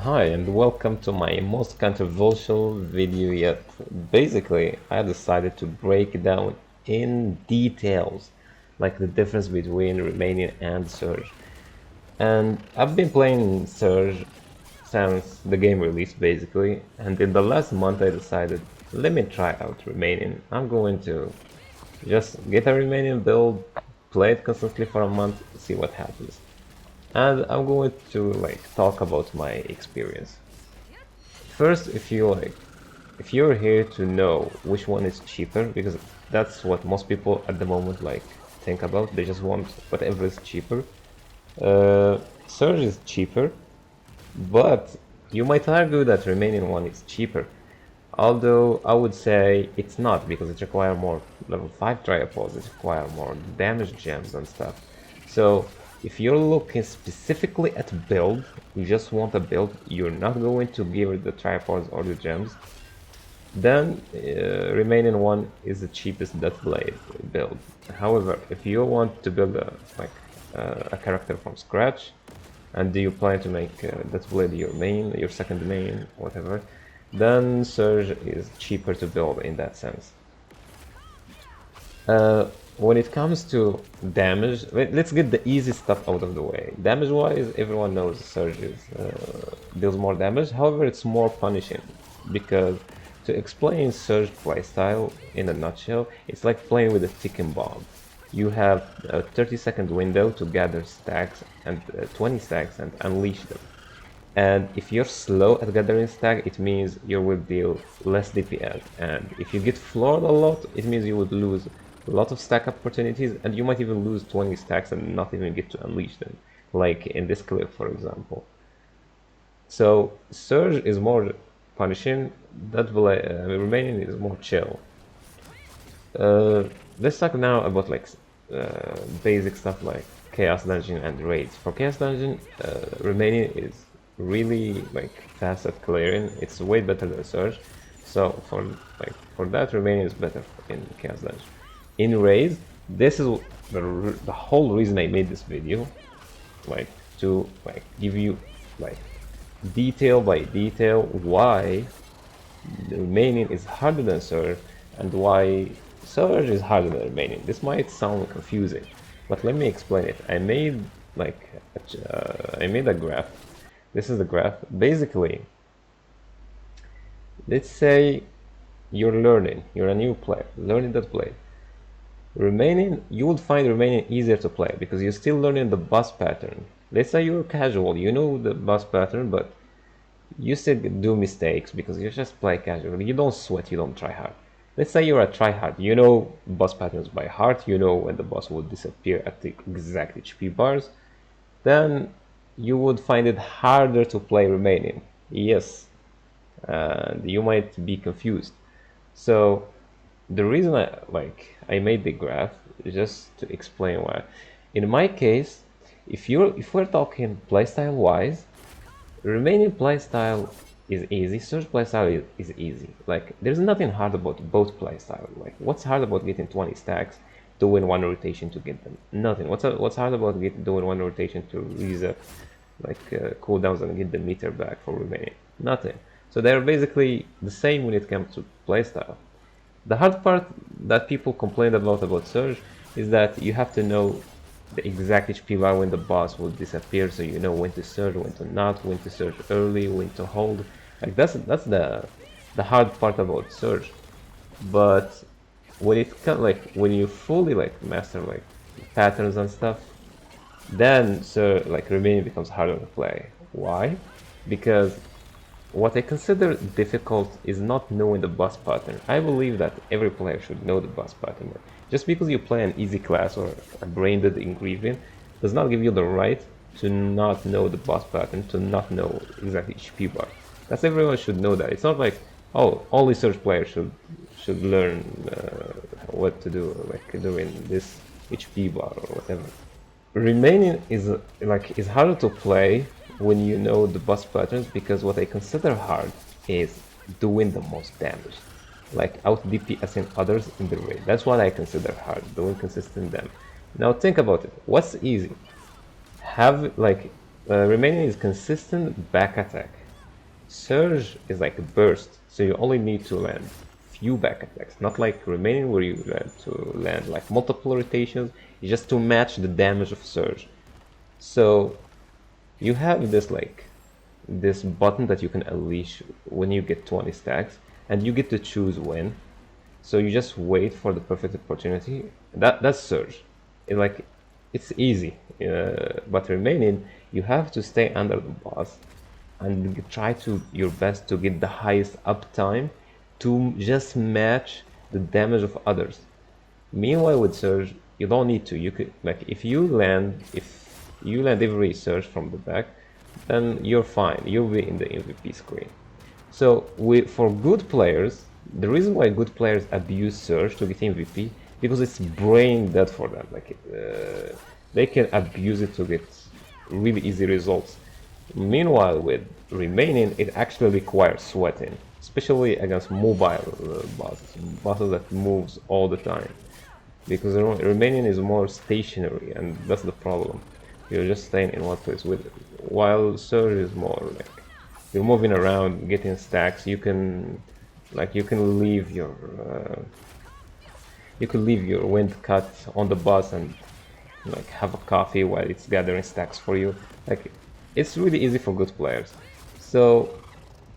Hi and welcome to my most controversial video yet. Basically, I decided to break down in details like the difference between Romanian and Surge. And I've been playing Surge since the game released basically, and in the last month I decided let me try out Romanian. I'm going to just get a Romanian build, play it constantly for a month, see what happens. And I'm going to talk about my experience. First, if you're here to know which one is cheaper, because that's what most people at the moment think about. They just want whatever is cheaper. Surge is cheaper, but you might argue that Romanian one is cheaper. Although I would say it's not, because it requires more level 5 tripods, it requires more damage gems and stuff. So if you're looking specifically at build, you just want a build, you're not going to give it the tripods or the gems, then Romanian one is the cheapest Deathblade build. However, if you want to build a character from scratch, and you plan to make Deathblade your main, your second main, whatever, then Surge is cheaper to build in that sense. When it comes to damage, let's get the easy stuff out of the way. Damage-wise, everyone knows Surge deals more damage. However, it's more punishing, because to explain Surge playstyle in a nutshell, it's like playing with a ticking bomb. You have a 30-second window to gather stacks and 20 stacks and unleash them. And if you're slow at gathering stack, it means you will deal less DPS. And if you get floored a lot, it means you would lose a lot of stack opportunities, and you might even lose 20 stacks and not even get to unleash them, like in this clip, for example. So Surge is more punishing, Romanian is more chill. Let's talk now about basic stuff like Chaos Dungeon and raids. For Chaos Dungeon, Romanian is really fast at clearing. It's way better than Surge. So for that, Romanian is better in Chaos Dungeon. In raids, this is the whole reason I made this video, to give you detail by detail why the Romanian is harder than Surge and why Surge is harder than Romanian. This might sound confusing, but let me explain it. I made I made a graph. This is the graph. Basically, let's say you're learning, you're a new player, learning that play. Romanian, you would find Romanian easier to play because you're still learning the boss pattern. Let's say you're casual, you know the boss pattern, but you still do mistakes because you just play casual. You don't sweat, you don't try hard. Let's say you're a tryhard, you know boss patterns by heart, you know when the boss will disappear at the exact HP bars, then you would find it harder to play Romanian. Yes, and you might be confused. So the reason I made the graph is just to explain why. In my case, if we're talking playstyle wise, Romanian playstyle is easy, Surge playstyle is easy. There's nothing hard about both playstyle. What's hard about getting 20 stacks, doing one rotation to get them? Nothing. What's hard about doing one rotation to reset cooldowns and get the meter back for Romanian? Nothing. So they're basically the same when it comes to playstyle. The hard part that people complain about Surge is that you have to know the exact HP bar when the boss will disappear, so you know when to Surge, when to not, when to Surge early, when to hold. That's the hard part about Surge. But when it comes when you fully master patterns and stuff, then Romanian becomes harder to play. Why? Because what I consider difficult is not knowing the boss pattern. I believe that every player should know the boss pattern. Just because you play an easy class or a brain-dead ingredient does not give you the right to not know the boss pattern, to not know exactly HP bar. That's everyone should know that. It's not like, oh, only Surge players should learn what to do during this HP bar or whatever. Remaining is harder to play when you know the boss patterns, because what I consider hard is doing the most damage, out DPSing others in the raid. That's what I consider hard, doing consistent damage. Now think about it. What's easy? Remaining is consistent back attack. Surge is like a burst, so you only need to land few back attacks, not like remaining where you land to land like multiple rotations, just to match the damage of Surge. So you have this button that you can unleash when you get 20 stacks, and you get to choose when. So you just wait for the perfect opportunity. That's Surge. It's easy, but remaining, you have to stay under the boss and try to your best to get the highest uptime to just match the damage of others. Meanwhile, with Surge, you don't need to. You could if you land every Surge from the back, then you're fine. You'll be in the MVP screen. So for good players, the reason why good players abuse Surge to get MVP because it's brain dead for them. They can abuse it to get really easy results. Meanwhile, with remaining, it actually requires sweating, especially against mobile bosses that moves all the time. Because remaining is more stationary, and that's the problem. You're just staying in one place with it. While Surge is more like you're moving around, getting stacks. You can leave your wind cut on the bus and have a coffee while it's gathering stacks for you. It's really easy for good players. So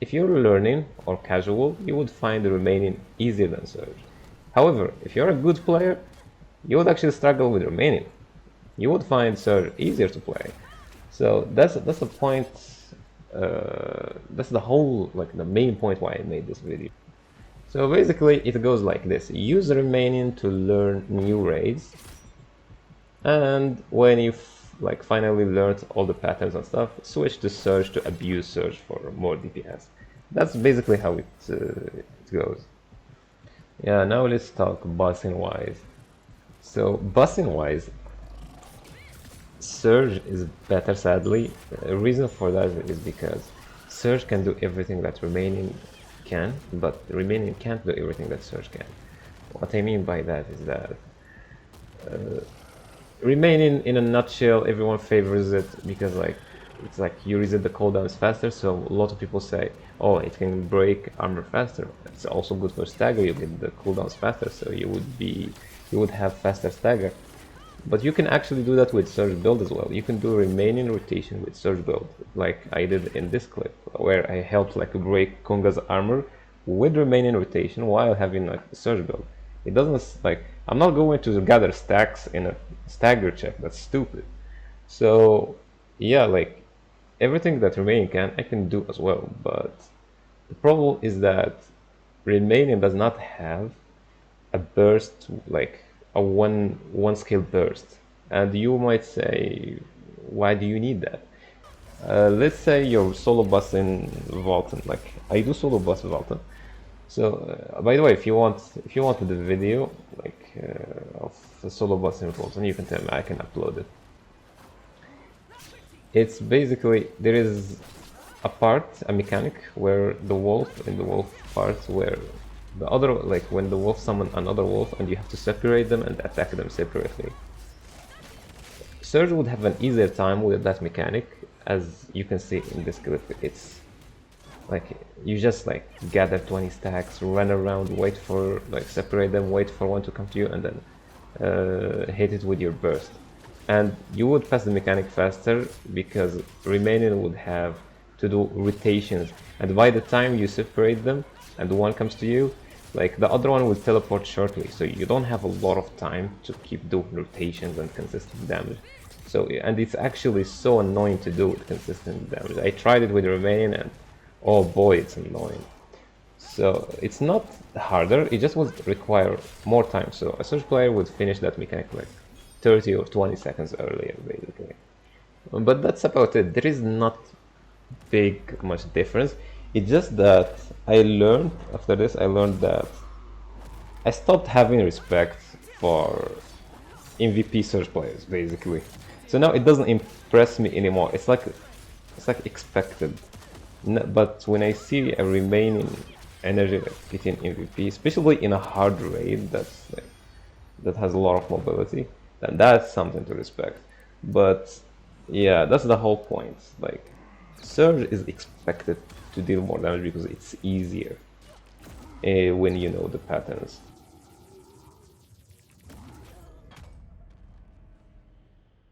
if you're learning or casual, you would find the remaining easier than Surge. However, if you're a good player, you would actually struggle with remaining. You would find Surge easier to play. So that's the point. That's the whole the main point why I made this video. So basically, it goes like this: use remaining to learn new raids, and when you finally learned all the patterns and stuff, switch to Surge to abuse Surge for more DPS. That's basically how it goes. Yeah, now let's talk bossing wise. So bossing wise, Surge is better sadly. The reason for that is because Surge can do everything that remaining can, but remaining can't do everything that Surge can. What I mean by that is that remaining, in a nutshell, everyone favors it because it's you reset the cooldowns faster, so a lot of people say, oh, it can break armor faster. It's also good for stagger, you get the cooldowns faster, so you would have faster stagger. But you can actually do that with Surge build as well. You can do remaining rotation with Surge build, like I did in this clip, where I helped break Kunga's armor with remaining rotation while having Surge build. It doesn't I'm not going to gather stacks in a stagger check. That's stupid. So yeah, everything that remaining can, I can do as well. But the problem is that remaining does not have a burst a one skill burst, and you might say, why do you need that? Let's say you're solo bossing Vaulton. I do solo boss Vaulton. So by the way, if you wanted the video of the solo bossing Vaulton, you can tell me, I can upload it. It's basically, there is a mechanic where in the wolf part, where the other, when the wolf summon another wolf and you have to separate them and attack them separately. Surge would have an easier time with that mechanic, as you can see in this clip. It's you just gather 20 stacks, run around, wait for separate them, wait for one to come to you, and then hit it with your burst. And you would pass the mechanic faster because remaining would have to do rotations, and by the time you separate them and one comes to you, the other one will teleport shortly, so you don't have a lot of time to keep doing rotations and consistent damage. So, and it's actually so annoying to do with consistent damage. I tried it with remaining, and oh boy, it's annoying. So it's not harder, it just would require more time. So a Surge player would finish that mechanic 30 or 20 seconds earlier, basically. But that's about it. There is not much difference. It's just that after this, I learned that I stopped having respect for MVP Surge players, basically. So now it doesn't impress me anymore. It's like expected. But when I see a remaining energy getting MVP, especially in a hard raid that has a lot of mobility, then that's something to respect. But yeah, that's the whole point. Surge is expected to deal more damage because it's easier when you know the patterns.